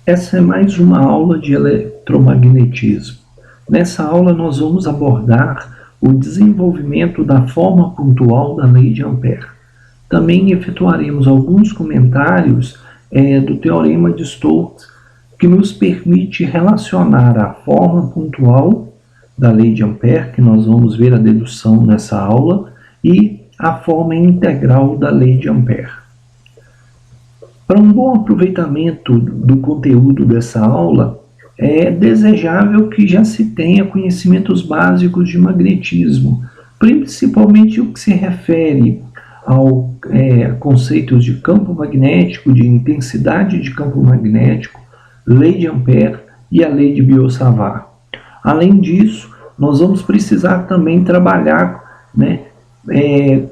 Essa é mais uma aula de eletromagnetismo. Nessa aula nós vamos abordar o desenvolvimento da forma pontual da lei de Ampère. Também efetuaremos alguns comentários do teorema de Stokes, que nos permite relacionar a forma pontual da lei de Ampère, que nós vamos ver a dedução nessa aula, e a forma integral da lei de Ampère. Para um bom aproveitamento do conteúdo dessa aula, é desejável que já se tenha conhecimentos básicos de magnetismo, principalmente o que se refere ao conceitos de campo magnético, de intensidade de campo magnético, lei de Ampère e a lei de Biot-Savart. Além disso, nós vamos precisar também trabalhar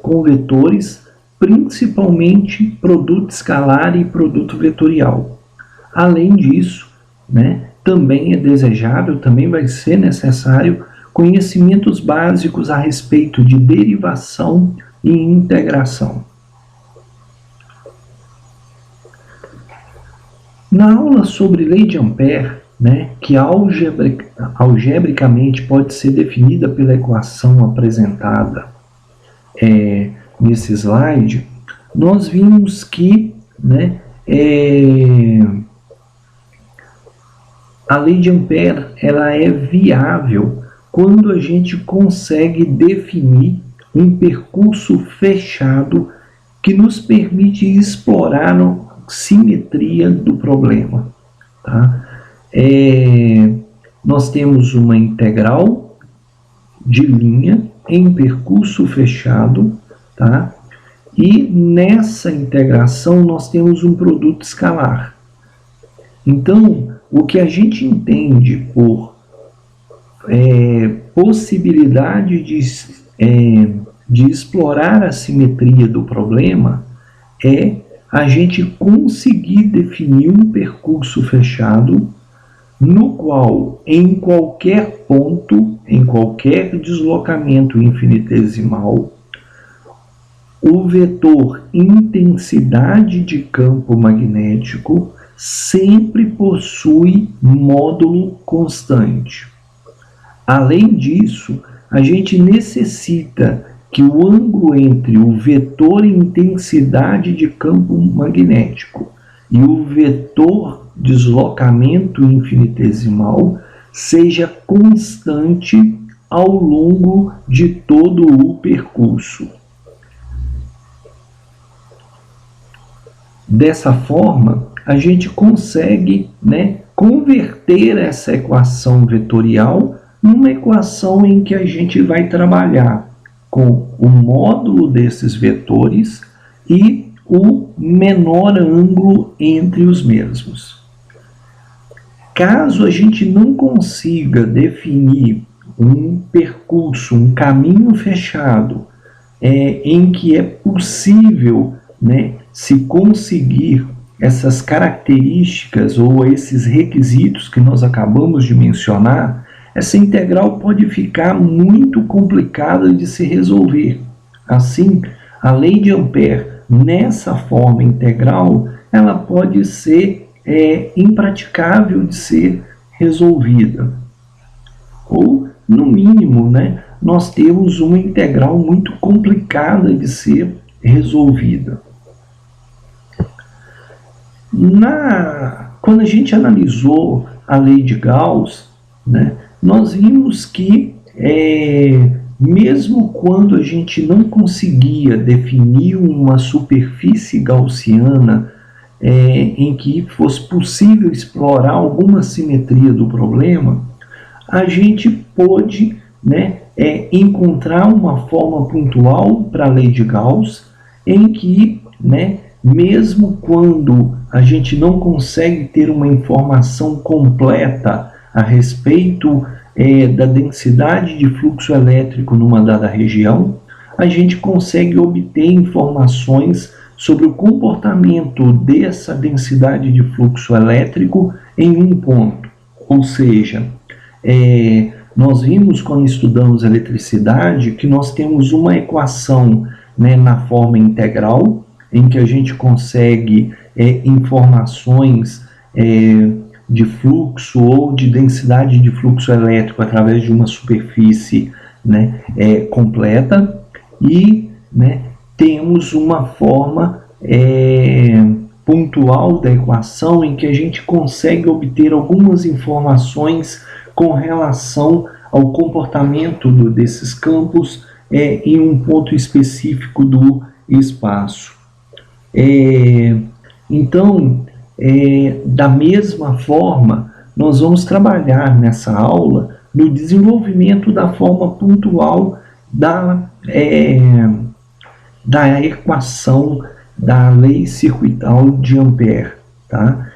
com vetores, principalmente produto escalar e produto vetorial. Além disso, também é desejável, também vai ser necessário conhecimentos básicos a respeito de derivação e integração. Na aula sobre lei de Ampère, que algebricamente pode ser definida pela equação apresentada nesse slide, nós vimos que a lei de Ampère ela é viável quando a gente consegue definir um percurso fechado que nos permite explorar a simetria do problema. Tá? Nós temos uma integral de linha em percurso fechado, tá? E nessa integração nós temos um produto escalar. Então, o que a gente entende por possibilidade de explorar a simetria do problema é a gente conseguir definir um percurso fechado no qual, em qualquer ponto, em qualquer deslocamento infinitesimal, o vetor intensidade de campo magnético sempre possui módulo constante. Além disso, a gente necessita que o ângulo entre o vetor intensidade de campo magnético e o vetor deslocamento infinitesimal seja constante ao longo de todo o percurso. Dessa forma, a gente consegue converter essa equação vetorial numa equação em que a gente vai trabalhar com o módulo desses vetores e o menor ângulo entre os mesmos. Caso a gente não consiga definir um percurso, um caminho fechado, em que é possível se conseguir essas características ou esses requisitos que nós acabamos de mencionar, essa integral pode ficar muito complicada de se resolver. Assim, a lei de Ampère, nessa forma integral, ela pode ser impraticável de ser resolvida. Ou, no mínimo, nós temos uma integral muito complicada de ser resolvida. Quando a gente analisou a lei de Gauss, nós vimos que, mesmo quando a gente não conseguia definir uma superfície gaussiana em que fosse possível explorar alguma simetria do problema, a gente pôde encontrar uma forma pontual para a lei de Gauss, em que, mesmo quando a gente não consegue ter uma informação completa a respeito da densidade de fluxo elétrico numa dada região, a gente consegue obter informações sobre o comportamento dessa densidade de fluxo elétrico em um ponto. Ou seja, nós vimos quando estudamos eletricidade que nós temos uma equação na forma integral, em que a gente consegue informações de fluxo ou de densidade de fluxo elétrico através de uma superfície, né, completa, e, né, temos uma forma pontual da equação em que a gente consegue obter algumas informações com relação ao comportamento desses campos em um ponto específico do espaço. Então, da mesma forma, nós vamos trabalhar nessa aula no desenvolvimento da forma pontual da equação da lei circuital de Ampère, tá?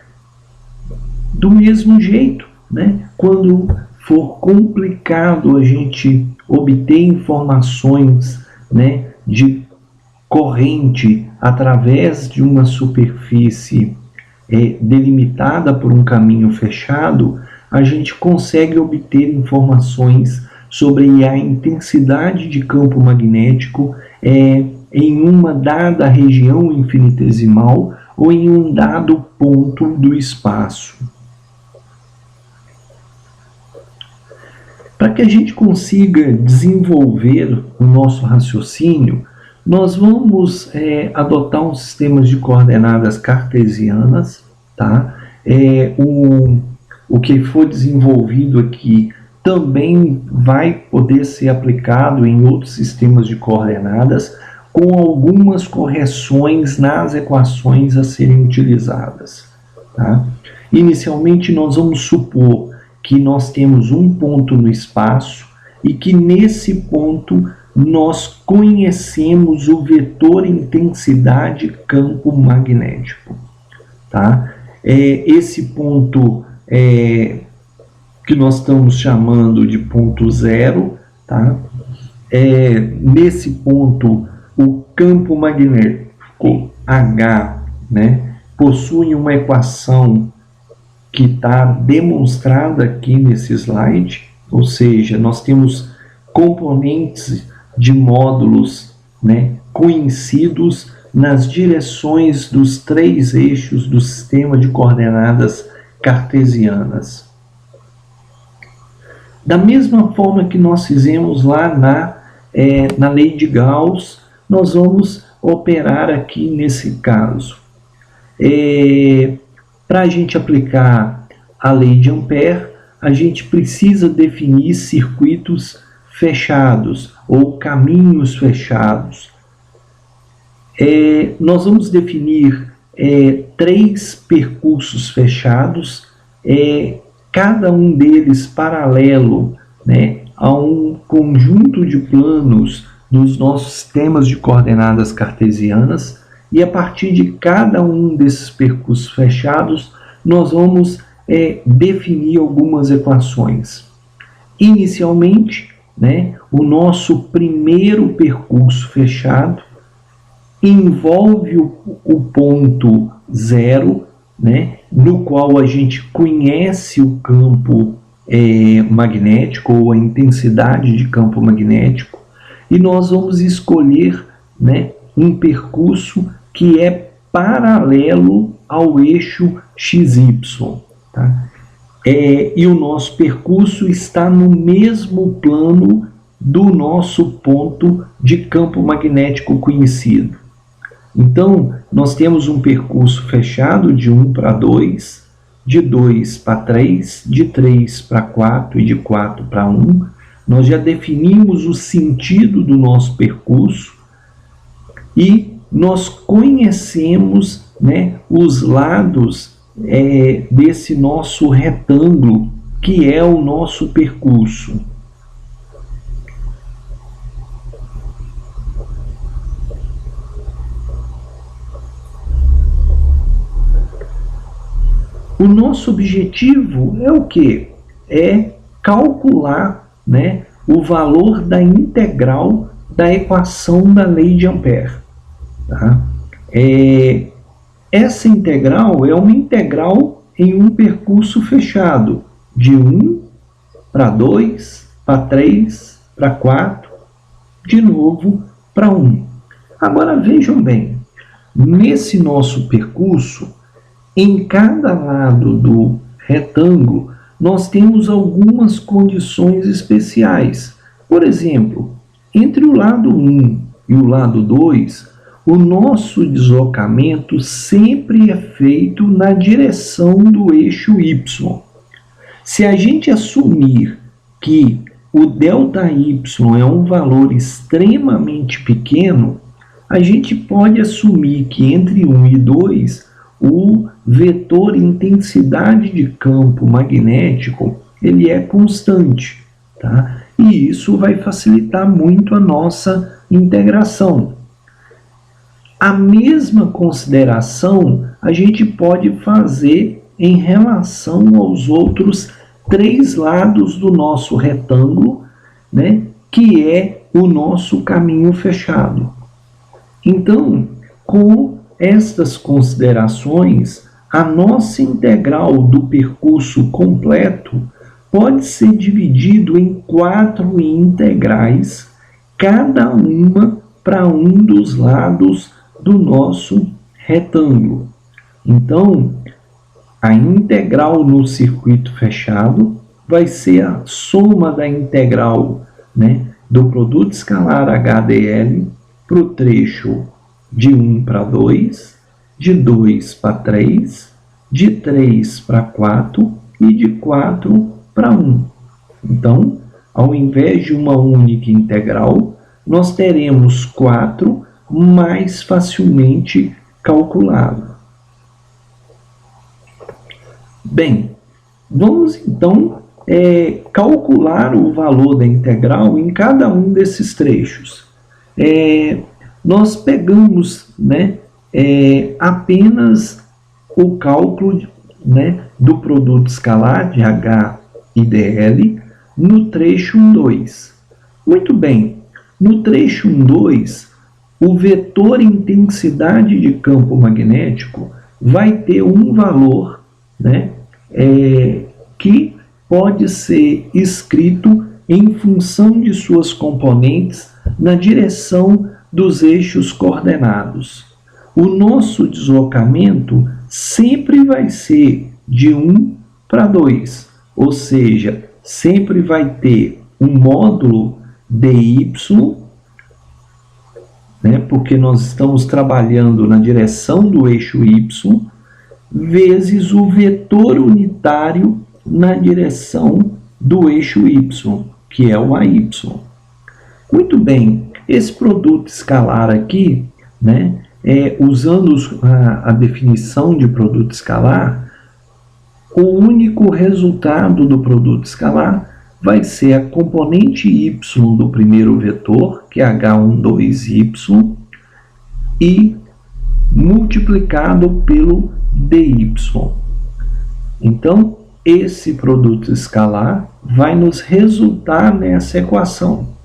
Do mesmo jeito, né, quando for complicado a gente obter informações, né, de corrente através de uma superfície delimitada por um caminho fechado, a gente consegue obter informações sobre a intensidade de campo magnético em uma dada região infinitesimal ou em um dado ponto do espaço. Para que a gente consiga desenvolver o nosso raciocínio, nós vamos adotar um sistema de coordenadas cartesianas, tá? O que for desenvolvido aqui também vai poder ser aplicado em outros sistemas de coordenadas, com algumas correções nas equações a serem utilizadas, tá? Inicialmente, nós vamos supor que nós temos um ponto no espaço e que nesse ponto nós conhecemos o vetor intensidade campo magnético, tá? Esse ponto que nós estamos chamando de ponto zero, tá? Nesse ponto, o campo magnético H, né, possui uma equação que está demonstrada aqui nesse slide, ou seja, nós temos componentes de módulos, né, conhecidos nas direções dos três eixos do sistema de coordenadas cartesianas. Da mesma forma que nós fizemos lá na lei de Gauss, nós vamos operar aqui nesse caso. Para a gente aplicar a lei de Ampère, a gente precisa definir circuitos fechados ou caminhos fechados. Nós vamos definir 3 percursos fechados, cada um deles paralelo, né, a um conjunto de planos dos nossos sistemas de coordenadas cartesianas, e a partir de cada um desses percursos fechados, nós vamos definir algumas equações. Inicialmente, né, o nosso primeiro percurso fechado envolve o ponto zero, né, no qual a gente conhece o campo magnético ou a intensidade de campo magnético, e nós vamos escolher, né, um percurso que é paralelo ao eixo XY, tá? E o nosso percurso está no mesmo plano do nosso ponto de campo magnético conhecido. Então, nós temos um percurso fechado de 1 para 2, de 2 para 3, de 3 para 4 e de 4 para 1. Nós já definimos o sentido do nosso percurso e nós conhecemos, né, os lados desse nosso retângulo, que é o nosso percurso. O nosso objetivo é o quê? É calcular, né, o valor da integral da equação da lei de Ampère. Tá? Essa integral é uma integral em um percurso fechado, de 1 para 2, para 3, para 4, de novo para 1. Agora vejam bem, nesse nosso percurso, Em cada lado do retângulo, nós temos algumas condições especiais. Por exemplo, entre o lado 1 e o lado 2, o nosso deslocamento sempre é feito na direção do eixo Y. Se a gente assumir que o ΔY é um valor extremamente pequeno, a gente pode assumir que entre 1 e 2, o vetor intensidade de campo magnético ele é constante, tá? E isso vai facilitar muito a nossa integração. A mesma consideração a gente pode fazer em relação aos outros 3 lados do nosso retângulo, né, que é o nosso caminho fechado. Então, com estas considerações, a nossa integral do percurso completo pode ser dividido em 4 integrais, cada uma para um dos lados do nosso retângulo. Então, a integral no circuito fechado vai ser a soma da integral, né, do produto escalar HDL para o trecho de 1 para 2, de 2 para 3, de 3 para 4 e de 4 para 1. Então, ao invés de uma única integral, nós teremos 4 mais facilmente calculável. Bem, vamos então calcular o valor da integral em cada um desses trechos. Nós pegamos, né, apenas o cálculo, né, do produto escalar de H e dl no trecho 1,2. Muito bem, no trecho 1,2, o vetor intensidade de campo magnético vai ter um valor, né, que pode ser escrito em função de suas componentes na direção dos eixos coordenados. O nosso deslocamento sempre vai ser de 1 para 2, ou seja, sempre vai ter um módulo dy, né, porque nós estamos trabalhando na direção do eixo y, vezes o vetor unitário na direção do eixo y, que é o AY. Muito bem, esse produto escalar aqui, né, usando a definição de produto escalar, o único resultado do produto escalar vai ser a componente y do primeiro vetor, que é H12y, e multiplicado pelo dy. Então, esse produto escalar vai nos resultar nessa equação.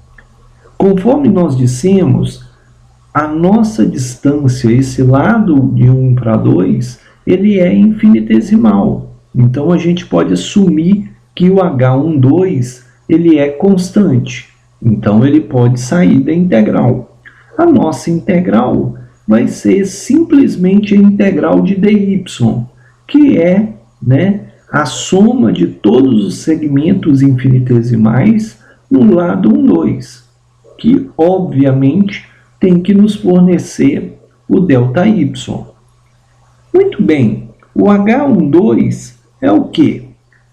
Conforme nós dissemos, a nossa distância, esse lado de 1 para 2, ele é infinitesimal. Então, a gente pode assumir que o H12 ele é constante. Então, ele pode sair da integral. A nossa integral vai ser simplesmente a integral de dy, que é, né, a soma de todos os segmentos infinitesimais no lado 1,2, que, obviamente, tem que nos fornecer o ΔY. Muito bem, o H12 é o quê?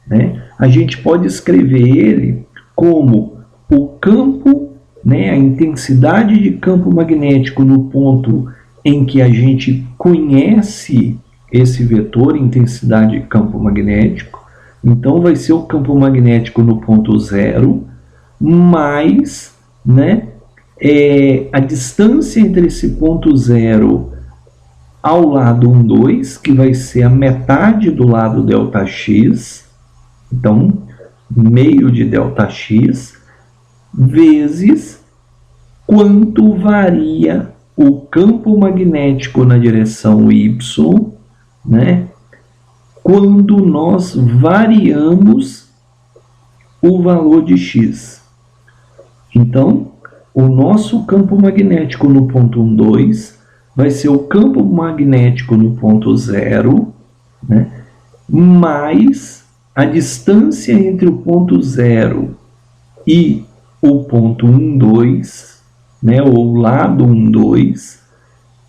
Né? A gente pode escrever ele como o campo, né, a intensidade de campo magnético no ponto em que a gente conhece esse vetor, intensidade de campo magnético. Então, vai ser o campo magnético no ponto 0, mais, né, a distância entre esse ponto 0 ao lado 1,2, que vai ser a metade do lado ΔX, então, meio de ΔX, vezes quanto varia o campo magnético na direção Y, né, quando nós variamos o valor de x. Então, o nosso campo magnético no ponto 1,2 vai ser o campo magnético no ponto 0 né, mais a distância entre o ponto 0 e o ponto 1, 2, né, ou lado 1, 2,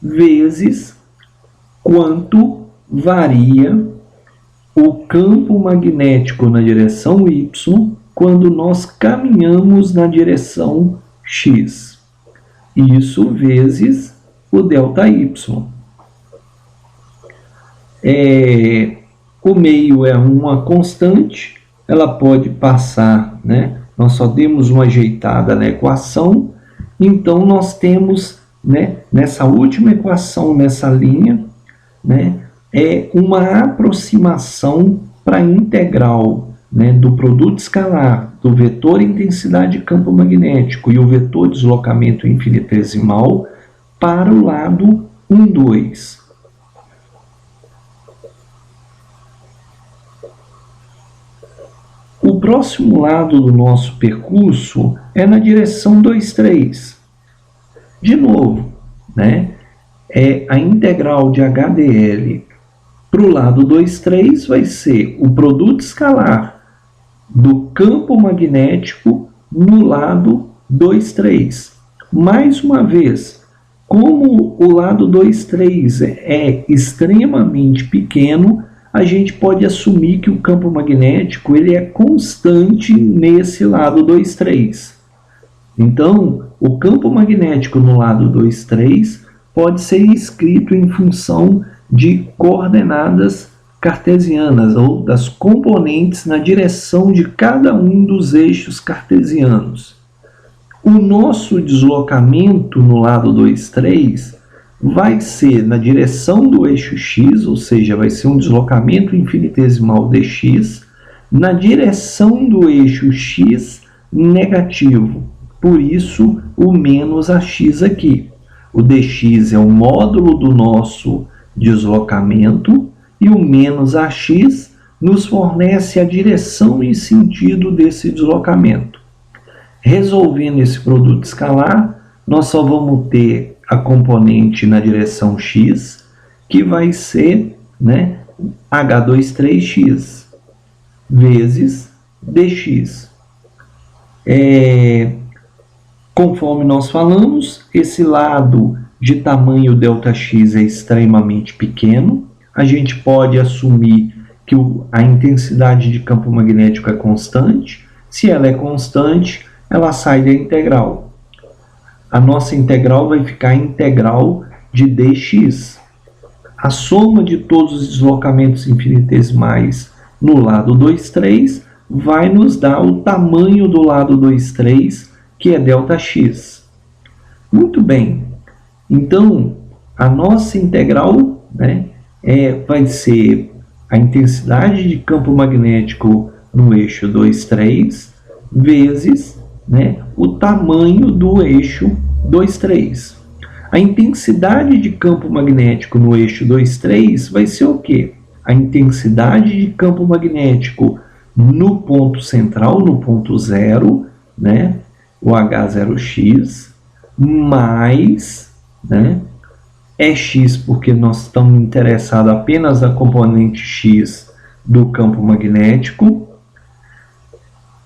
vezes quanto varia o campo magnético na direção y quando nós caminhamos na direção x. Isso vezes o ΔY. O meio é uma constante, ela pode passar, né? Nós só demos uma ajeitada na equação, então nós temos, né, nessa última equação, nessa linha, né, é uma aproximação para a integral, né, do produto escalar do vetor intensidade de campo magnético e o vetor deslocamento infinitesimal para o lado 1, 2. O próximo lado do nosso percurso é na direção 2, 3. De novo, né, a integral de HDL para o lado 2, 3 vai ser o produto escalar do campo magnético no lado 2, 3. Mais uma vez, como o lado 2, 3 é extremamente pequeno, a gente pode assumir que o campo magnético ele é constante nesse lado 2, 3. Então, o campo magnético no lado 2, 3 pode ser escrito em função de coordenadas cartesianas ou das componentes na direção de cada um dos eixos cartesianos. O nosso deslocamento no lado 2, 3 vai ser na direção do eixo x, ou seja, vai ser um deslocamento infinitesimal dx, na direção do eixo x negativo. Por isso, o menos ax aqui. O dx é o módulo do nosso deslocamento e o menos ax nos fornece a direção e sentido desse deslocamento. Resolvendo esse produto escalar, nós só vamos ter a componente na direção x, que vai ser, né, H23x vezes dx. Conforme nós falamos, esse lado de tamanho ΔX é extremamente pequeno. A gente pode assumir que a intensidade de campo magnético é constante. Se ela é constante, ela sai da integral. A nossa integral vai ficar a integral de dx. A soma de todos os deslocamentos infinitesimais no lado 2, 3 vai nos dar o tamanho do lado 2, 3, que é ΔX. Muito bem. Então, a nossa integral, né, vai ser a intensidade de campo magnético no eixo 2, 3 vezes, né, o tamanho do eixo 2, 3. A intensidade de campo magnético no eixo 2, 3 vai ser o quê? A intensidade de campo magnético no ponto central, no ponto 0, né, o H0x, mais, né, x, porque nós estamos interessados apenas na componente x do campo magnético,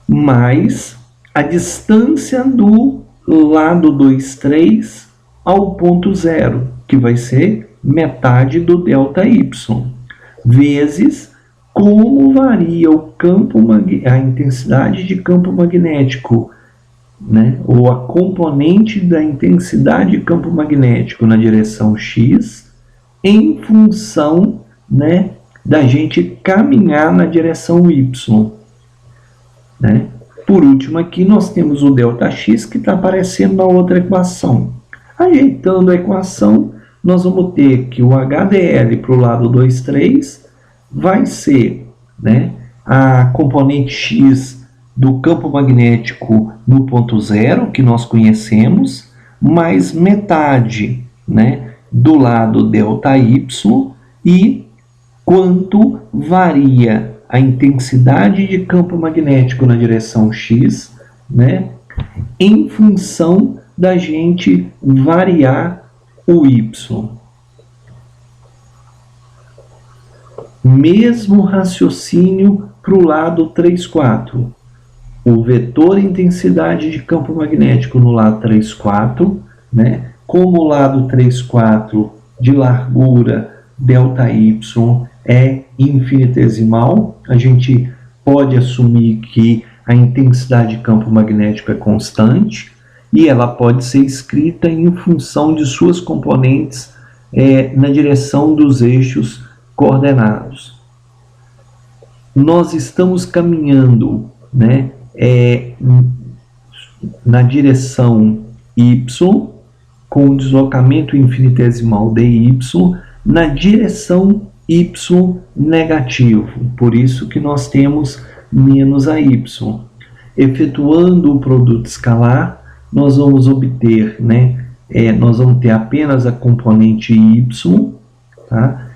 mais a distância do lado 2, 3 ao ponto 0, que vai ser metade do ΔY, vezes como varia a intensidade de campo magnético, né, ou a componente da intensidade de campo magnético na direção x, em função, né, da gente caminhar na direção y. Né? Por último, aqui nós temos o ΔX que está aparecendo na outra equação. Ajeitando a equação, nós vamos ter que o HDL para o lado 2, 3 vai ser, né, a componente x do campo magnético no ponto 0, que nós conhecemos, mais metade, né, do lado ΔY e quanto varia a intensidade de campo magnético na direção x, né, em função da gente variar o y. Mesmo raciocínio para o lado 3,4. O vetor intensidade de campo magnético no lado 3,4, né? Como o lado 3,4 de largura ΔY é infinitesimal, a gente pode assumir que a intensidade de campo magnético é constante e ela pode ser escrita em função de suas componentes na direção dos eixos coordenados. Nós estamos caminhando, né, na direção y, com o deslocamento infinitesimal dy, na direção y negativo. Por isso que nós temos menos a y. Efetuando o produto escalar, nós vamos obter, né, nós vamos ter apenas a componente y, tá?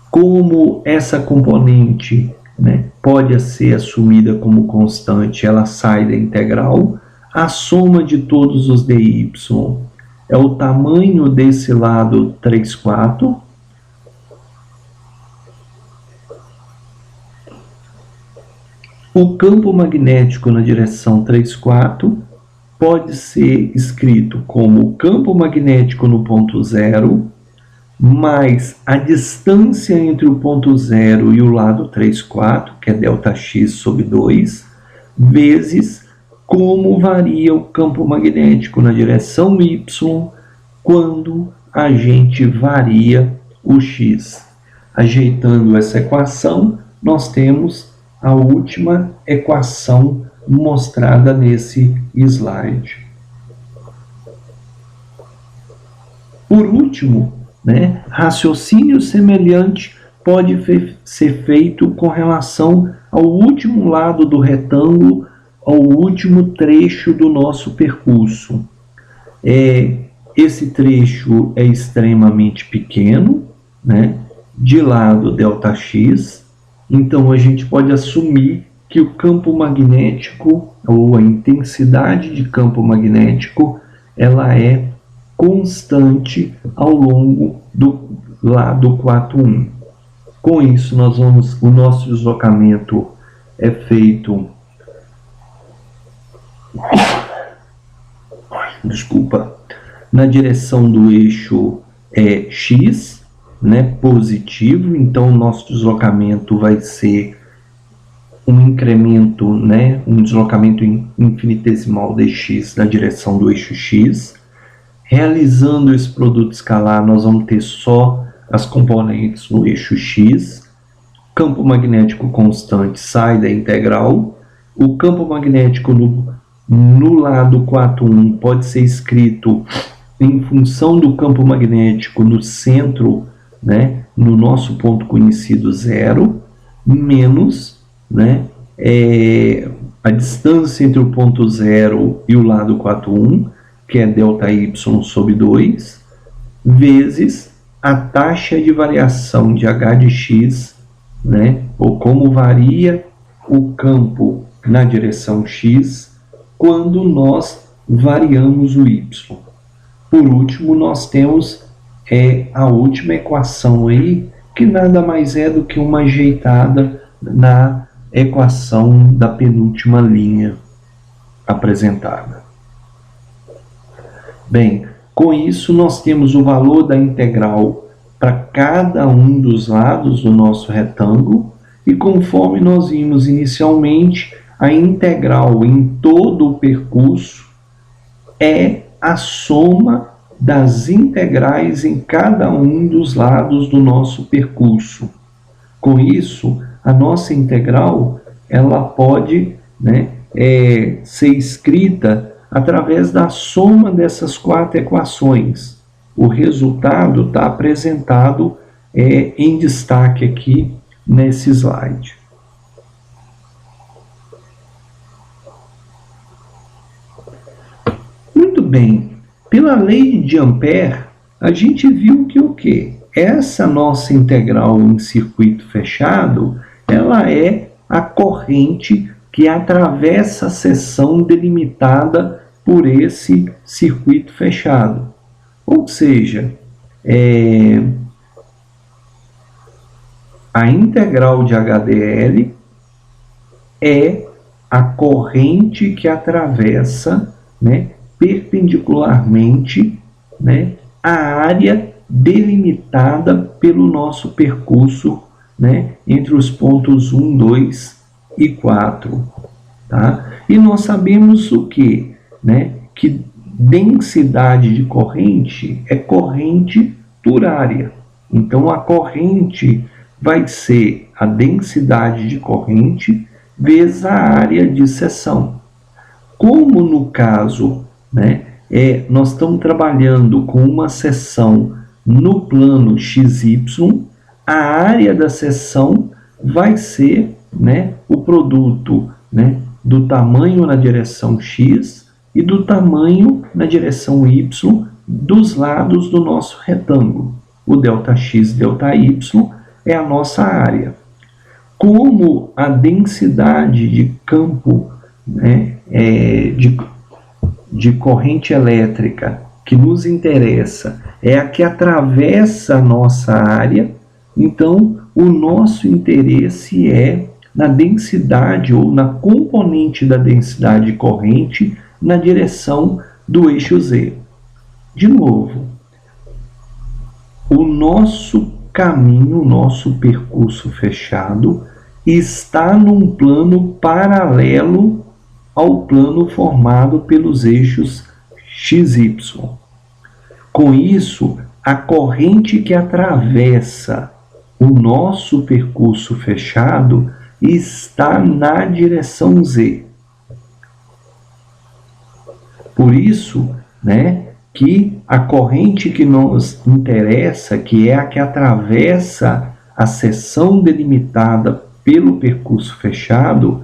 Como essa componente, né, pode ser assumida como constante, ela sai da integral, a soma de todos os dy é o tamanho desse lado 3,4, o campo magnético na direção 3,4 pode ser escrito como o campo magnético no ponto zero, mais a distância entre o ponto zero e o lado 3,4, que é ΔX sobre 2, vezes como varia o campo magnético na direção y quando a gente varia o x. Ajeitando essa equação, nós temos a última equação mostrada nesse slide. Por último, né, raciocínio semelhante pode ser feito com relação ao último lado do retângulo, ao último trecho do nosso percurso. Esse trecho é extremamente pequeno, né, de lado ΔX, então a gente pode assumir que o campo magnético, ou a intensidade de campo magnético, ela é constante ao longo do lado 4,1. Com isso, o nosso deslocamento é feito, na direção do eixo x, né, positivo, então o nosso deslocamento vai ser um incremento, né, um deslocamento infinitesimal dx na direção do eixo x. Realizando esse produto escalar, nós vamos ter só as componentes no eixo x. Campo magnético constante sai da integral. O campo magnético no lado 4,1 pode ser escrito em função do campo magnético no centro, né, no nosso ponto conhecido 0, menos, né, a distância entre o ponto 0 e o lado 4,1, que é ΔY sobre 2, vezes a taxa de variação de h de x, né, ou como varia o campo na direção x, quando nós variamos o y. Por último, nós temos a última equação aí, que nada mais é do que uma ajeitada na equação da penúltima linha apresentada. Bem, com isso nós temos o valor da integral para cada um dos lados do nosso retângulo, e conforme nós vimos inicialmente, a integral em todo o percurso é a soma das integrais em cada um dos lados do nosso percurso. Com isso, a nossa integral ela pode, né, ser escrita através da soma dessas 4 equações. O resultado está apresentado em destaque aqui nesse slide. Muito bem, pela lei de Ampère, a gente viu que o quê? Essa nossa integral em circuito fechado, ela é a corrente que atravessa a seção delimitada por esse circuito fechado. Ou seja, a integral de HDL é a corrente que atravessa, né, perpendicularmente, né, a área delimitada pelo nosso percurso, né, entre os pontos 1, 2 e 4. Tá? E nós sabemos o quê? Né? Que densidade de corrente é corrente por área. Então, a corrente vai ser a densidade de corrente vezes a área de seção. Como no caso, né, nós estamos trabalhando com uma seção no plano XY, a área da seção vai ser, né, o produto, né, do tamanho na direção X e do tamanho na direção Y dos lados do nosso retângulo. O ΔX, ΔY é a nossa área. Como a densidade de campo, né, de corrente elétrica que nos interessa é a que atravessa a nossa área, então o nosso interesse é na densidade ou na componente da densidade de corrente na direção do eixo Z. De novo, o nosso caminho, o nosso percurso fechado está num plano paralelo ao plano formado pelos eixos XY. Com isso, a corrente que atravessa o nosso percurso fechado está na direção Z. Por isso, né, que a corrente que nos interessa, que é a que atravessa a seção delimitada pelo percurso fechado,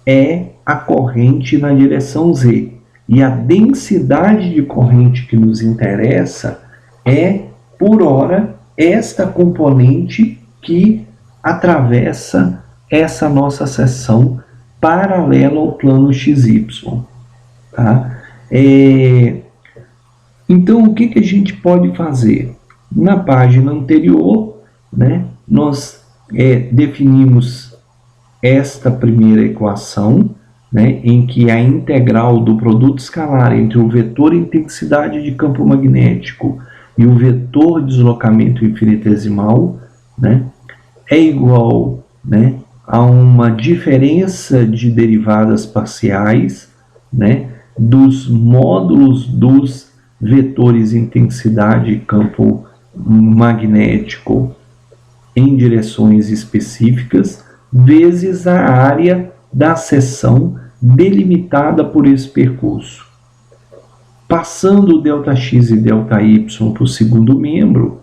é a corrente na direção Z. E a densidade de corrente que nos interessa é, por hora, esta componente que atravessa essa nossa seção paralela ao plano XY. Tá? Então, o que a gente pode fazer? Na página anterior, né, nós definimos esta primeira equação, né, em que a integral do produto escalar entre o vetor intensidade de campo magnético e o vetor deslocamento infinitesimal, né, é igual, né, a uma diferença de derivadas parciais, né, dos módulos dos vetores intensidade e campo magnético em direções específicas, vezes a área da seção delimitada por esse percurso. Passando o ΔX e ΔY para o segundo membro,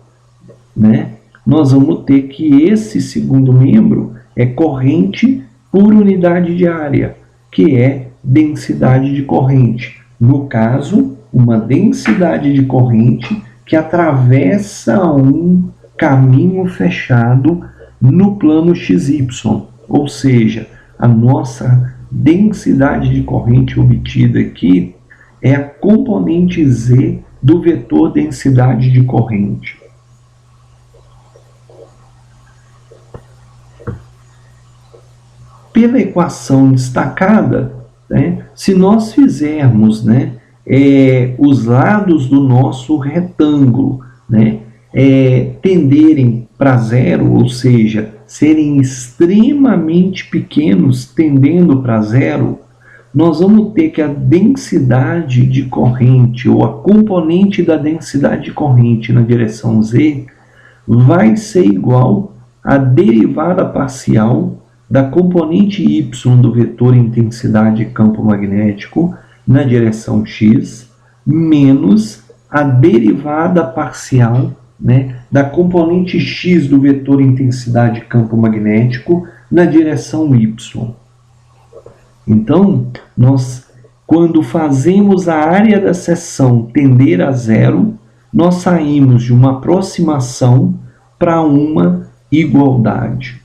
né, nós vamos ter que esse segundo membro é corrente por unidade de área, que é densidade de corrente. No caso, uma densidade de corrente que atravessa um caminho fechado no plano XY, ou seja, a nossa densidade de corrente obtida aqui é a componente Z do vetor densidade de corrente. Pela equação destacada, né, se nós fizermos, né, os lados do nosso retângulo, né, tenderem para zero, ou seja, serem extremamente pequenos, tendendo para zero, nós vamos ter que a densidade de corrente, ou a componente da densidade de corrente na direção Z, vai ser igual à derivada parcial da componente y do vetor intensidade de campo magnético na direção x, menos a derivada parcial, né, da componente x do vetor intensidade de campo magnético na direção y. Então, nós, quando fazemos a área da seção tender a zero, nós saímos de uma aproximação para uma igualdade.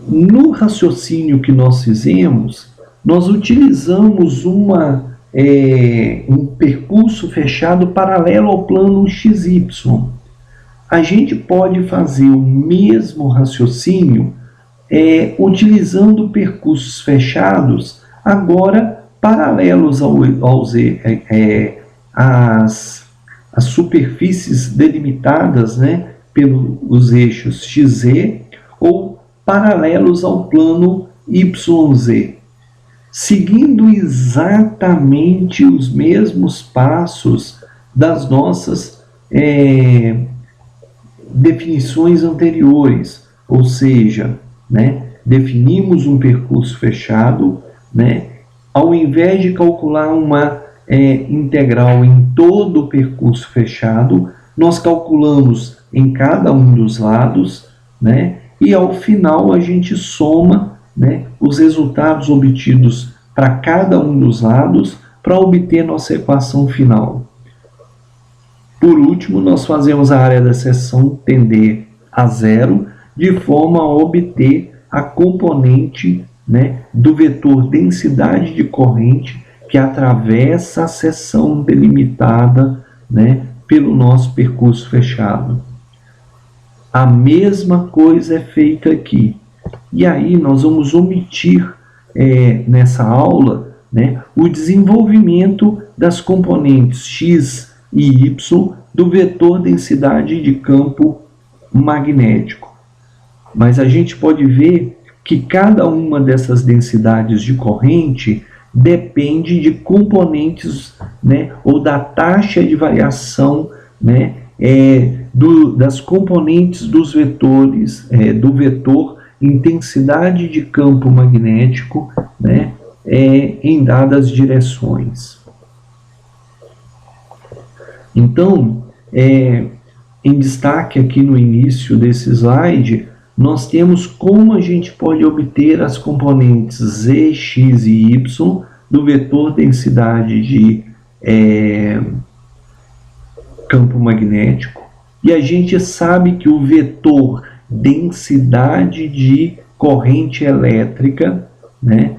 No raciocínio que nós fizemos, nós utilizamos uma um percurso fechado paralelo ao plano XY. A gente pode fazer o mesmo raciocínio utilizando percursos fechados, agora paralelos às superfícies delimitadas, né, pelos eixos XZ, ou paralelos ao plano YZ, seguindo exatamente os mesmos passos das nossas definições anteriores, ou seja, né, definimos um percurso fechado, né, ao invés de calcular uma integral em todo o percurso fechado, nós calculamos em cada um dos lados, né, e ao final a gente soma, né, os resultados obtidos para cada um dos lados para obter nossa equação final. Por último, nós fazemos a área da seção tender a zero, de forma a obter a componente, né, do vetor densidade de corrente que atravessa a seção delimitada, né, pelo nosso percurso fechado. A mesma coisa é feita aqui. E aí nós vamos omitir nessa aula, né, o desenvolvimento das componentes x e y do vetor densidade de campo magnético. Mas a gente pode ver que cada uma dessas densidades de corrente depende de componentes, né, ou da taxa de variação, né, das componentes dos vetores, do vetor intensidade de campo magnético, né, em dadas direções. Então, em destaque aqui no início desse slide, nós temos como a gente pode obter as componentes z, x e y do vetor densidade de campo magnético, e a gente sabe que o vetor densidade de corrente elétrica, né,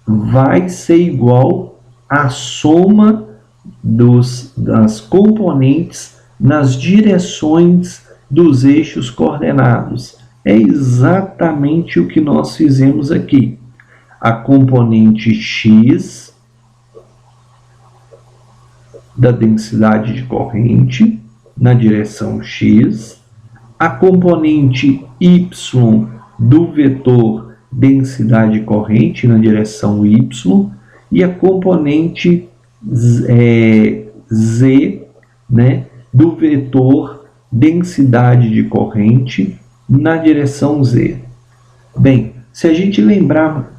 vai ser igual à soma das componentes nas direções dos eixos coordenados. É exatamente o que nós fizemos aqui. A componente x da densidade de corrente na direção x, a componente y do vetor densidade de corrente na direção y e a componente z, né, do vetor densidade de corrente na direção z. Bem, se a gente lembrar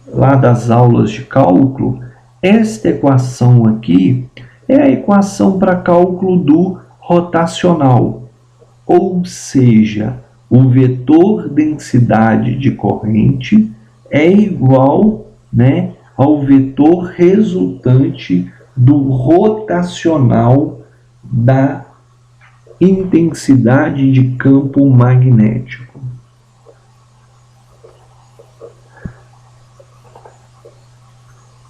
lá das aulas de cálculo, esta equação aqui é a equação para cálculo do rotacional, ou seja, o vetor densidade de corrente é igual, né, ao vetor resultante do rotacional da intensidade de campo magnético.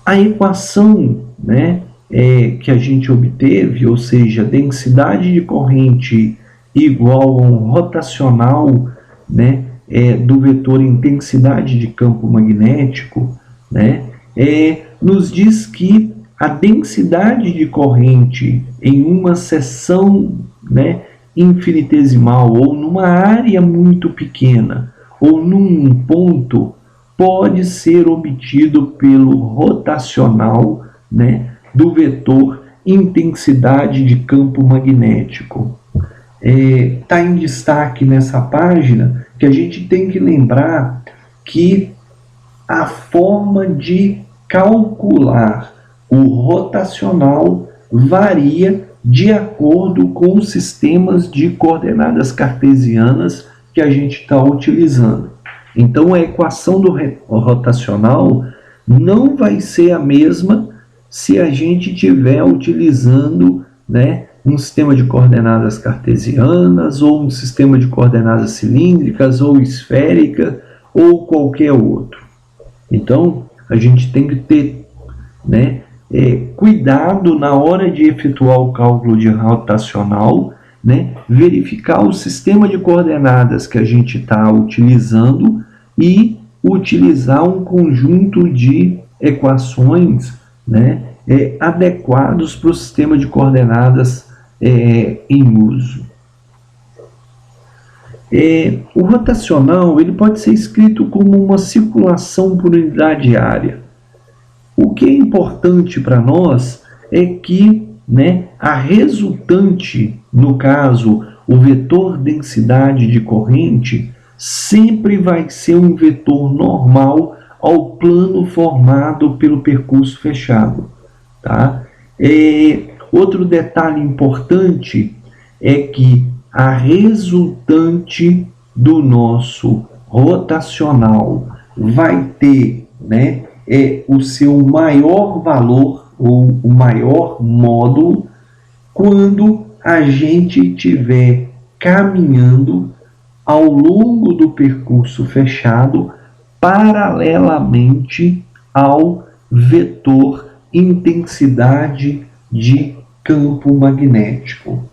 A equação, né, que a gente obteve, ou seja, densidade de corrente igual a um rotacional, né, do vetor intensidade de campo magnético, né, nos diz que a densidade de corrente em uma seção, né, infinitesimal, ou numa área muito pequena, ou num ponto, pode ser obtido pelo rotacional, né, do vetor intensidade de campo magnético. Está em destaque nessa página que a gente tem que lembrar que a forma de calcular o rotacional varia de acordo com os sistemas de coordenadas cartesianas que a gente está utilizando. Então, a equação do rotacional não vai ser a mesma se a gente estiver utilizando, né, um sistema de coordenadas cartesianas, ou um sistema de coordenadas cilíndricas, ou esférica, ou qualquer outro. Então, a gente tem que ter, né, cuidado na hora de efetuar o cálculo de rotacional, né? Verificar o sistema de coordenadas que a gente está utilizando e utilizar um conjunto de equações, né, adequados para o sistema de coordenadas em uso. O rotacional ele pode ser escrito como uma circulação por unidade área. O que é importante para nós é que, né, a resultante, no caso, o vetor densidade de corrente, sempre vai ser um vetor normal ao plano formado pelo percurso fechado. Tá? Outro detalhe importante é que a resultante do nosso rotacional vai ter, né, o seu maior valor ou o maior módulo quando a gente estiver caminhando ao longo do percurso fechado paralelamente ao vetor intensidade de campo magnético.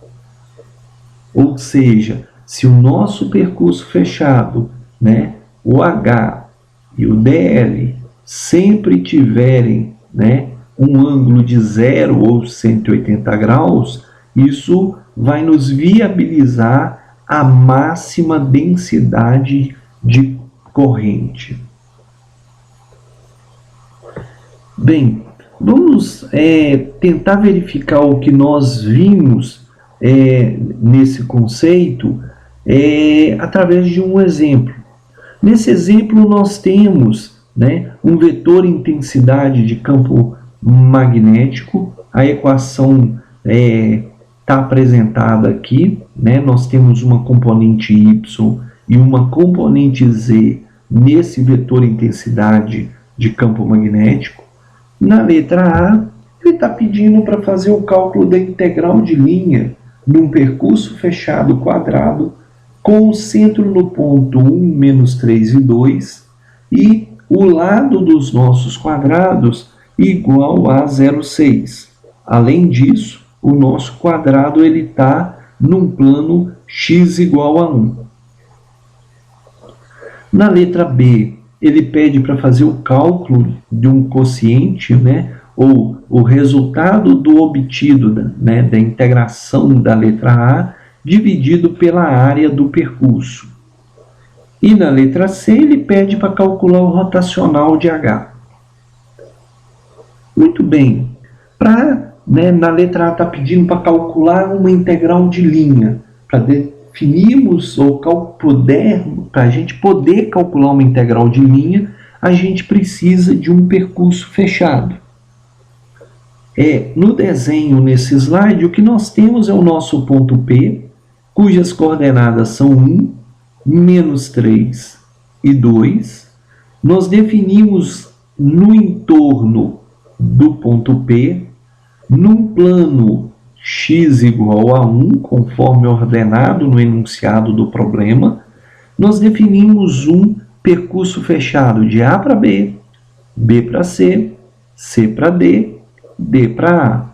Ou seja, se o nosso percurso fechado, né, o H e o DL, sempre tiverem, né, um ângulo de 0 ou 180 graus, isso vai nos viabilizar a máxima densidade de corrente. Bem, vamos tentar verificar o que nós vimos nesse conceito através de um exemplo. Nesse exemplo nós temos, né, um vetor intensidade de campo magnético. A equação está apresentada aqui, né? Nós temos uma componente Y e uma componente Z nesse vetor intensidade de campo magnético. Na letra A, ele está pedindo para fazer o cálculo da integral de linha num percurso fechado quadrado com o centro no ponto 1, menos 3 e 2 e o lado dos nossos quadrados igual a 0,6. Além disso, o nosso quadrado está num plano x igual a 1. Na letra B, ele pede para fazer o cálculo de um quociente, né, ou o resultado do obtido, né, da integração da letra A dividido pela área do percurso. E na letra C, ele pede para calcular o rotacional de H. Muito bem. Na letra A está pedindo para calcular uma integral de linha. Para definirmos ou para a gente poder calcular uma integral de linha, a gente precisa de um percurso fechado. No desenho, nesse slide, o que nós temos é o nosso ponto P, cujas coordenadas são 1, menos 3 e 2. Nós definimos no entorno do ponto P, num plano x igual a 1, conforme ordenado no enunciado do problema, nós definimos um percurso fechado de A para B, B para C, C para D, D para A.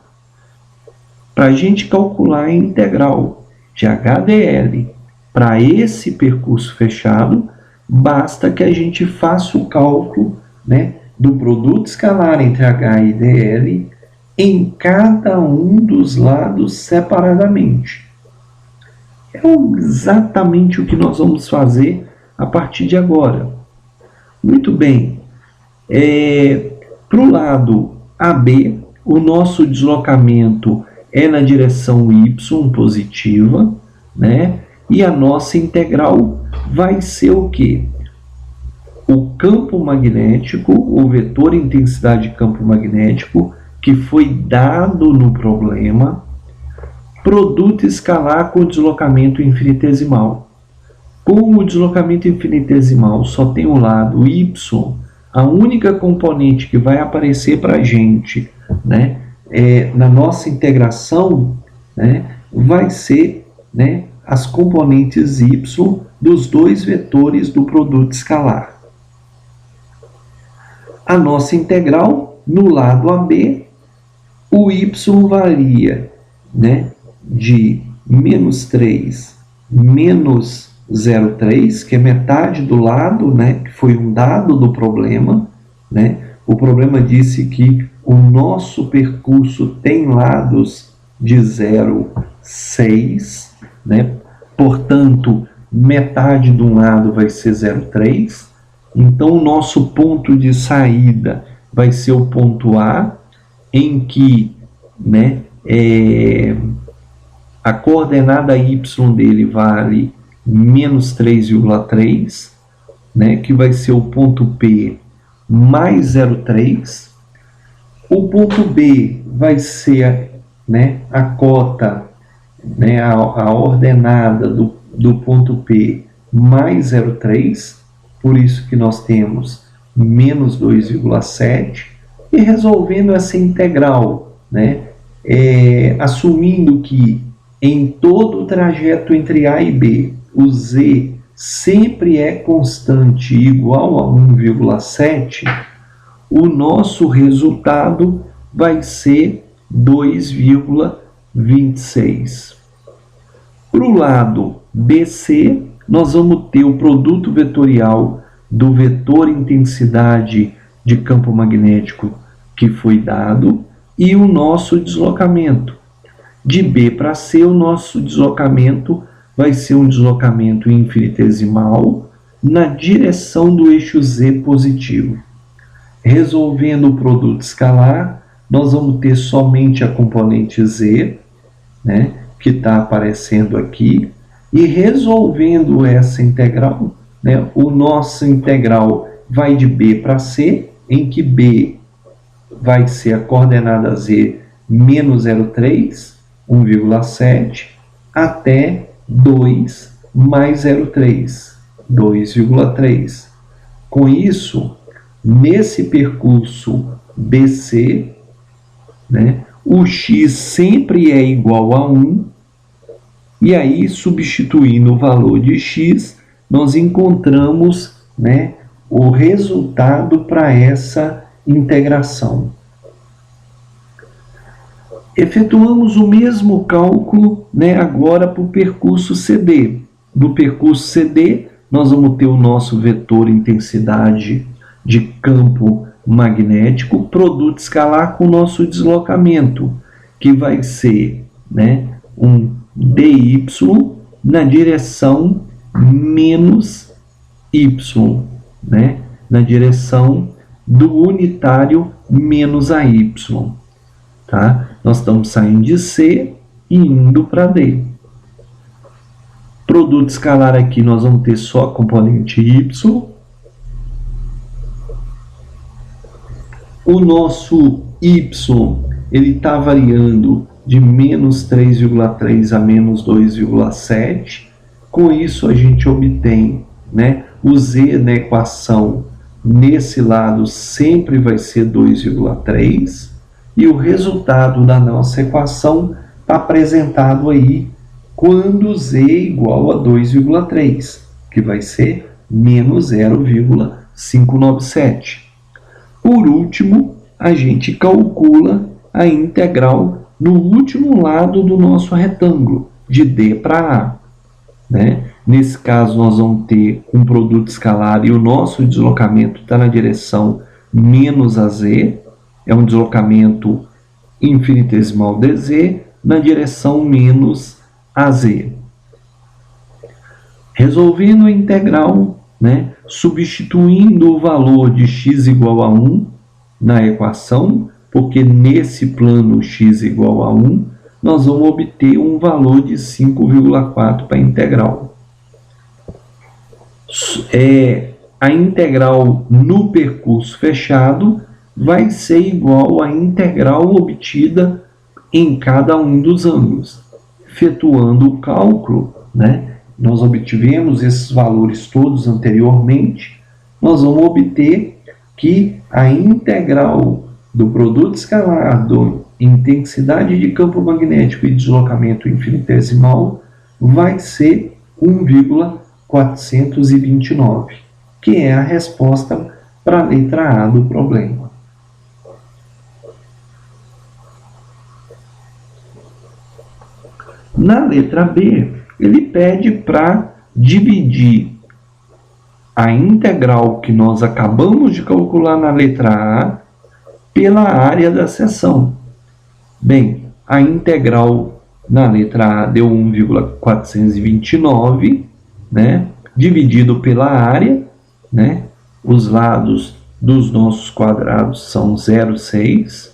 Para a gente calcular a integral de HDL para esse percurso fechado, basta que a gente faça o cálculo, né, do produto escalar entre H e DL em cada um dos lados separadamente. É exatamente o que nós vamos fazer a partir de agora. Muito bem. Para o lado AB, o nosso deslocamento é na direção Y positiva, né? E a nossa integral vai ser o quê? O campo magnético, o vetor intensidade de campo magnético, que foi dado no problema, produto escalar com deslocamento infinitesimal. Como o deslocamento infinitesimal só tem o lado y, a única componente que vai aparecer para a gente, né, na nossa integração, né, vai ser, né, as componentes y dos dois vetores do produto escalar. A nossa integral, no lado AB, O y varia, né, de menos 3 menos 0,3, que é metade do lado, né, que foi um dado do problema, né? O problema disse que o nosso percurso tem lados de 0,6, né? Portanto, metade de um lado vai ser 0,3. Então, o nosso ponto de saída vai ser o ponto A, em que, né, a coordenada y dele vale menos 3,3, né, que vai ser o ponto P mais 0,3. O ponto B vai ser, né, a cota, né, a ordenada do ponto P mais 0,3, por isso que nós temos menos 2,7, e resolvendo essa integral, né, assumindo que em todo o trajeto entre A e B, o Z sempre é constante igual a 1,7, o nosso resultado vai ser 2,26. Para o lado BC, nós vamos ter o produto vetorial do vetor intensidade de campo magnético que foi dado e o nosso deslocamento. De B para C, o nosso deslocamento vai ser um deslocamento infinitesimal na direção do eixo Z positivo. Resolvendo o produto escalar, nós vamos ter somente a componente Z, né, que está aparecendo aqui, e resolvendo essa integral, né, o nosso integral vai de B para C, em que B vai ser a coordenada Z menos 0,3, 1,7, até 2 mais 0,3, 2,3. Com isso, nesse percurso BC, né, o x sempre é igual a 1, e aí, substituindo o valor de x, nós encontramos, né, o resultado para essa integração. Efetuamos o mesmo cálculo, né, agora para o percurso CD. Do percurso CD, nós vamos ter o nosso vetor intensidade de campo magnético, produto escalar com o nosso deslocamento, que vai ser, né, um dy na direção menos y, né, na direção do unitário menos AY. Tá? Nós estamos saindo de C e indo para D. Produto escalar aqui, nós vamos ter só a componente Y. O nosso Y, ele está variando de menos 3,3 a menos 2,7. Com isso, a gente obtém, né, o Z na equação, nesse lado, sempre vai ser 2,3. E o resultado da nossa equação está apresentado aí quando Z é igual a 2,3, que vai ser menos 0,597. Por último, a gente calcula a integral no último lado do nosso retângulo, de D para A. Né? Nesse caso, nós vamos ter um produto escalar e o nosso deslocamento está na direção menos AZ, é um deslocamento infinitesimal dz na direção menos AZ. Resolvendo a integral, né, substituindo o valor de x igual a 1 na equação, porque nesse plano x igual a 1, nós vamos obter um valor de 5,4 para a integral. A integral no percurso fechado vai ser igual à integral obtida em cada um dos ângulos. Efetuando o cálculo, né, nós obtivemos esses valores todos anteriormente, nós vamos obter que a integral do produto escalar, intensidade de campo magnético e deslocamento infinitesimal vai ser 1,429, que é a resposta para a letra A do problema. Na letra B, ele pede para dividir a integral que nós acabamos de calcular na letra A pela área da seção. Bem, a integral na letra A deu 1,429, né? Dividido pela área, né? Os lados dos nossos quadrados são 0,6.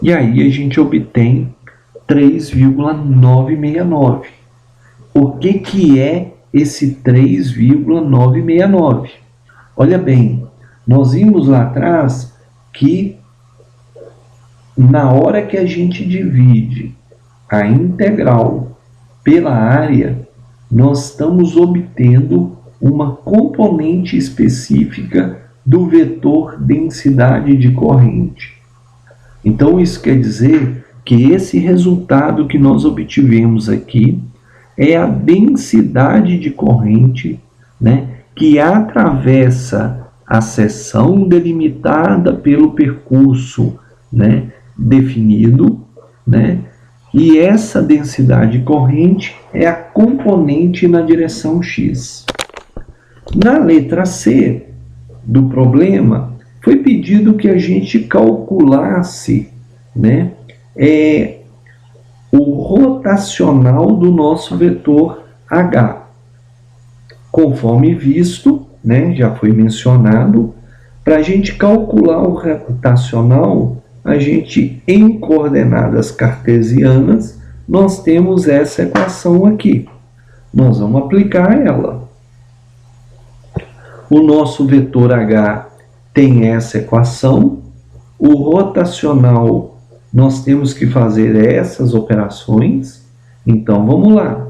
E aí a gente obtém 3,969. O que é esse 3,969? Olha bem, nós vimos lá atrás que na hora que a gente divide a integral pela área, nós estamos obtendo uma componente específica do vetor densidade de corrente. Então, isso quer dizer que esse resultado que nós obtivemos aqui é a densidade de corrente, né, que atravessa a seção delimitada pelo percurso, né, definido, né, e essa densidade de corrente é a componente na direção x. Na letra C do problema, foi pedido que a gente calculasse, né, o rotacional do nosso vetor H. Conforme visto, né, já foi mencionado, para a gente calcular o rotacional, a gente, em coordenadas cartesianas, nós temos essa equação aqui. Nós vamos aplicar ela. O nosso vetor H tem essa equação. O rotacional, nós temos que fazer essas operações. Então, vamos lá.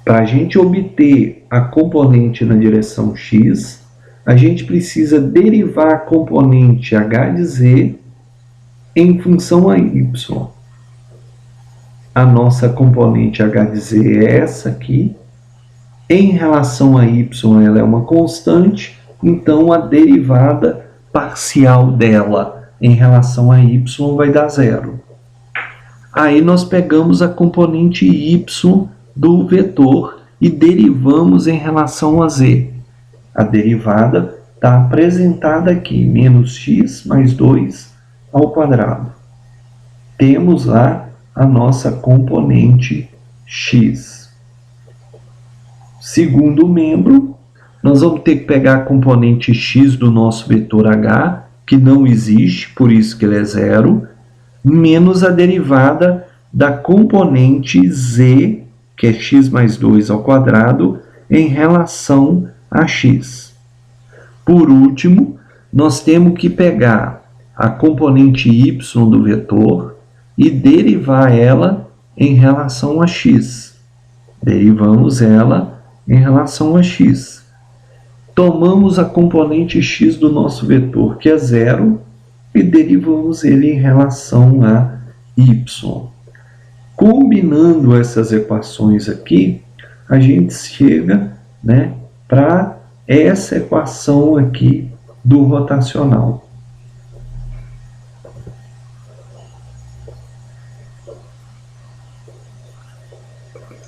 Para a gente obter a componente na direção x, a gente precisa derivar a componente h de z em função a y. A nossa componente h de z é essa aqui. Em relação a y, ela é uma constante, então a derivada parcial dela em relação a y vai dar zero. Aí nós pegamos a componente y do vetor e derivamos em relação a z. A derivada está apresentada aqui, menos x mais 2 ao quadrado. Temos lá a nossa componente x. Segundo membro, nós vamos ter que pegar a componente x do nosso vetor h, que não existe, por isso que ele é zero, menos a derivada da componente z, que é x mais 2 ao quadrado, em relação a x. Por último, nós temos que pegar a componente y do vetor e derivar ela em relação a x. Derivamos ela em relação a x. Tomamos a componente x do nosso vetor, que é zero, e derivamos ele em relação a y. Combinando essas equações aqui, a gente chega, né, para essa equação aqui do rotacional.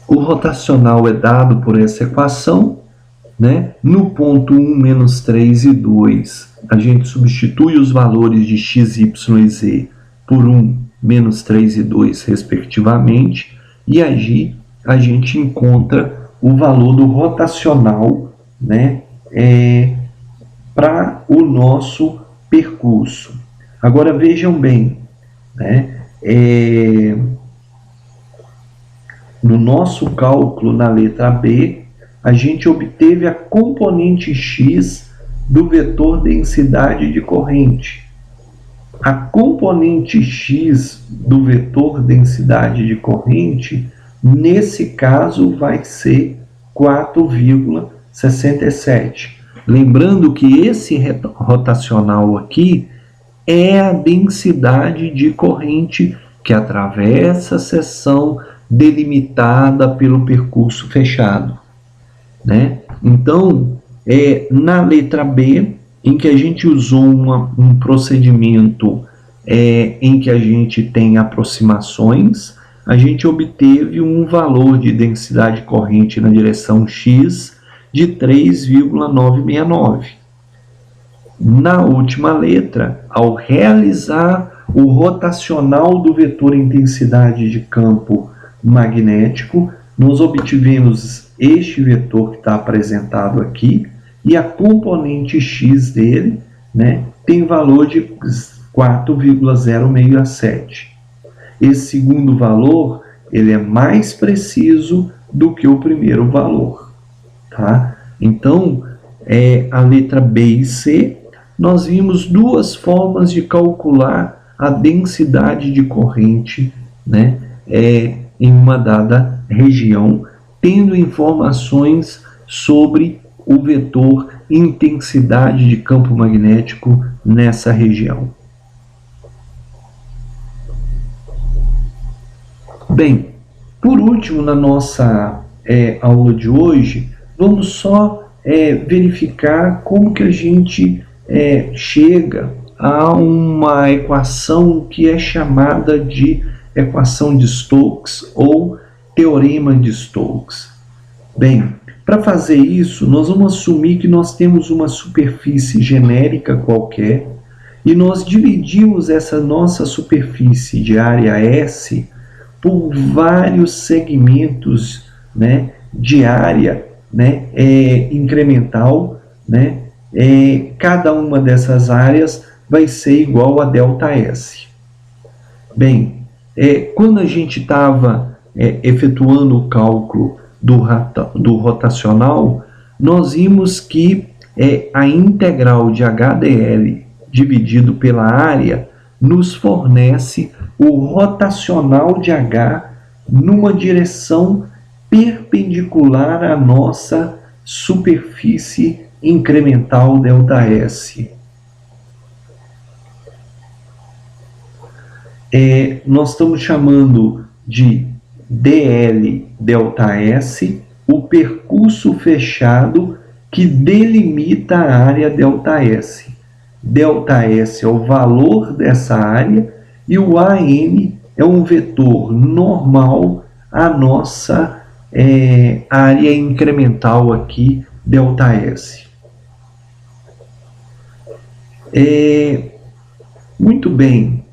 O rotacional é dado por essa equação, né? No ponto 1, menos 3 e 2, a gente substitui os valores de x, y e z por 1, menos 3 e 2, respectivamente, e aí a gente encontra o valor do rotacional, né, para o nosso percurso. Agora vejam bem, né, no nosso cálculo na letra B, a gente obteve a componente x do vetor densidade de corrente. A componente x do vetor densidade de corrente, nesse caso, vai ser 4,67. Lembrando que esse rotacional aqui é a densidade de corrente que atravessa a seção delimitada pelo percurso fechado, né? Então, na letra B, em que a gente usou um procedimento em que a gente tem aproximações, a gente obteve um valor de densidade corrente na direção x de 3,969. Na última letra, ao realizar o rotacional do vetor intensidade de campo magnético, nós obtivemos este vetor que está apresentado aqui, e a componente x dele, né, tem valor de 4,067. Esse segundo valor, ele é mais preciso do que o primeiro valor, tá? Então, a letra B e C, nós vimos duas formas de calcular a densidade de corrente, né, em uma dada região, tendo informações sobre o vetor intensidade de campo magnético nessa região. Bem, por último, na nossa aula de hoje, vamos só verificar como que a gente chega a uma equação que é chamada de equação de Stokes ou teorema de Stokes. Bem, para fazer isso, nós vamos assumir que nós temos uma superfície genérica qualquer e nós dividimos essa nossa superfície de área S por vários segmentos, né, de área, né, incremental, né, cada uma dessas áreas vai ser igual a ΔS. Bem, quando a gente estava efetuando o cálculo do rotacional, nós vimos que a integral de HDL dividido pela área nos fornece o rotacional de H numa direção perpendicular à nossa superfície incremental ΔS. Nós estamos chamando de dl ΔS o percurso fechado que delimita a área ΔS. ΔS é o valor dessa área e o AM é um vetor normal à nossa área incremental aqui, ΔS. Muito bem,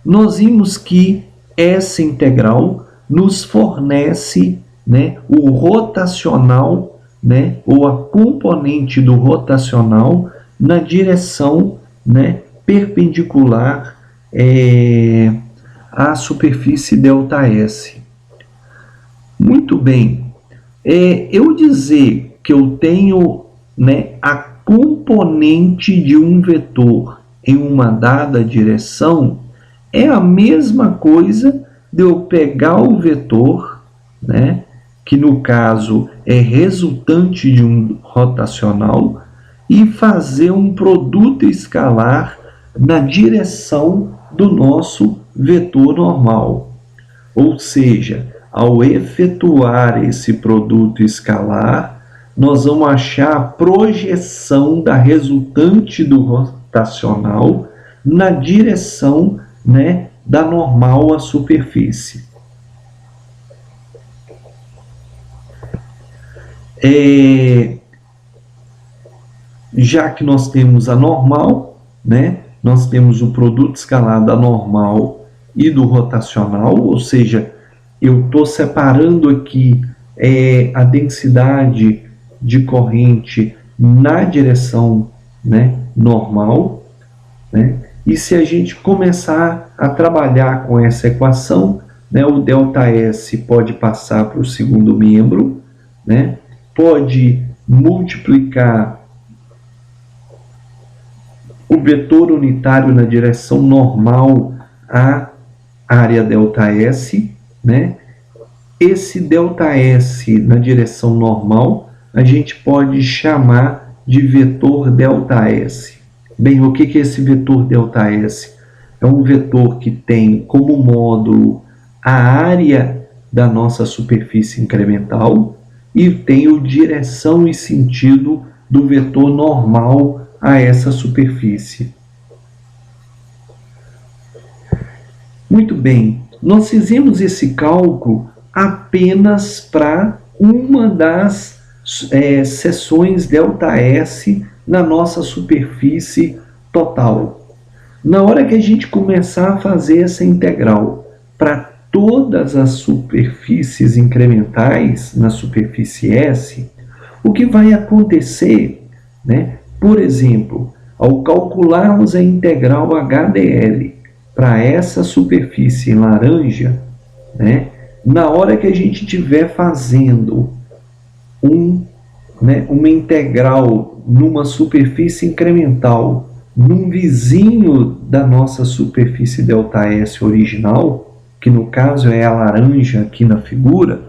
nós vimos que essa integral nos fornece, né, o rotacional, né, ou a componente do rotacional na direção, né, perpendicular à superfície ΔS. Muito bem, eu dizer que eu tenho, né, a componente de um vetor em uma dada direção é a mesma coisa de eu pegar o vetor, né, que no caso é resultante de um rotacional, e fazer um produto escalar na direção do nosso vetor normal. Ou seja, ao efetuar esse produto escalar, nós vamos achar a projeção da resultante do rotacional na direção, né, da normal à superfície. Já que nós temos a normal, né, nós temos o produto escalar da normal e do rotacional, ou seja, eu estou separando aqui a densidade de corrente na direção, né, normal, né? E se a gente começar a trabalhar com essa equação, né, o ΔS pode passar para o segundo membro, né, pode multiplicar o vetor unitário na direção normal à área ΔS, né? Esse ΔS na direção normal a gente pode chamar de vetor ΔS. Bem, o que é esse vetor ΔS? É um vetor que tem como módulo a área da nossa superfície incremental e tem a direção e sentido do vetor normal a essa superfície. Muito bem, nós fizemos esse cálculo apenas para uma das seções ΔS na nossa superfície total. Na hora que a gente começar a fazer essa integral para todas as superfícies incrementais na superfície S, o que vai acontecer, né? Por exemplo, ao calcularmos a integral HDL para essa superfície laranja, né? Na hora que a gente estiver fazendo uma integral numa superfície incremental num vizinho da nossa superfície ΔS original, que no caso é a laranja aqui na figura,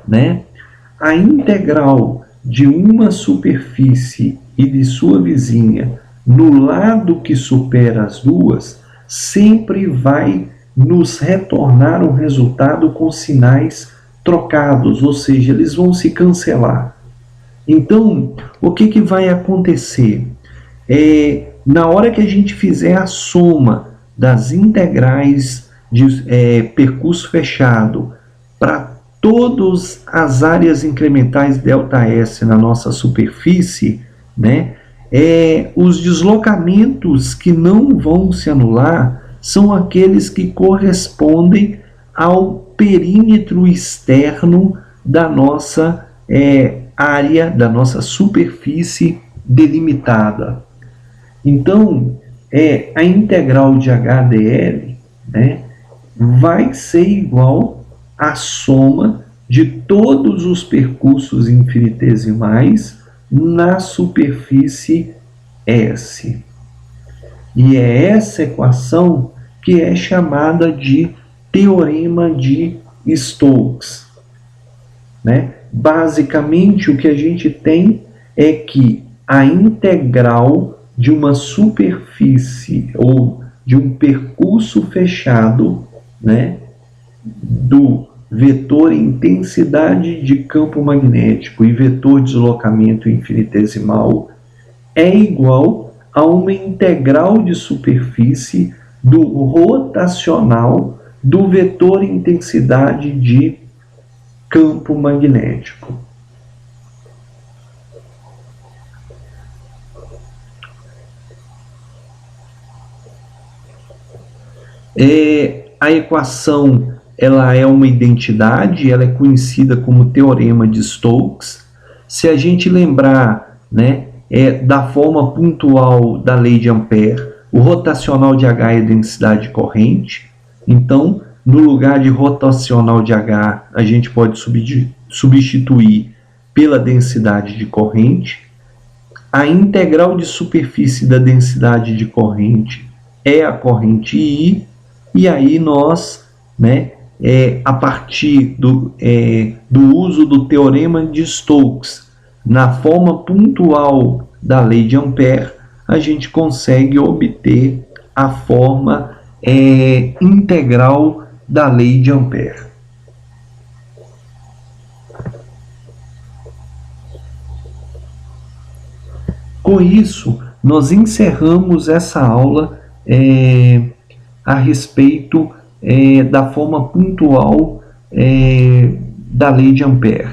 né? A integral de uma superfície e de sua vizinha no lado que supera as duas sempre vai nos retornar um resultado com sinais trocados, ou seja, eles vão se cancelar. Então, o que vai acontecer? Na hora que a gente fizer a soma das integrais de percurso fechado para todas as áreas incrementais ΔS na nossa superfície, né, os deslocamentos que não vão se anular são aqueles que correspondem ao perímetro externo da nossa área, da nossa superfície delimitada. Então, a integral de HDL, né, vai ser igual à soma de todos os percursos infinitesimais na superfície S. E é essa equação que é chamada de teorema de Stokes, né? Basicamente, o que a gente tem é que a integral de uma superfície ou de um percurso fechado, né, do vetor intensidade de campo magnético e vetor deslocamento infinitesimal é igual a uma integral de superfície do rotacional do vetor intensidade de campo magnético. A equação ela é uma identidade, ela é conhecida como teorema de Stokes. Se a gente lembrar, né, da forma pontual da lei de Ampère, o rotacional de H é a densidade de corrente. Então, no lugar de rotacional de H, a gente pode substituir pela densidade de corrente. A integral de superfície da densidade de corrente é a corrente I, e aí nós, né, a partir do uso do teorema de Stokes na forma pontual da lei de Ampère, a gente consegue obter a forma integral da lei de Ampère. Com isso, nós encerramos essa aula a respeito da forma pontual da lei de Ampère.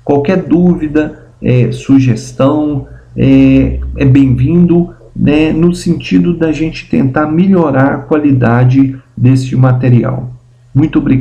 Qualquer dúvida, sugestão, é bem-vindo, né, no sentido da gente tentar melhorar a qualidade deste material. Muito obrigado.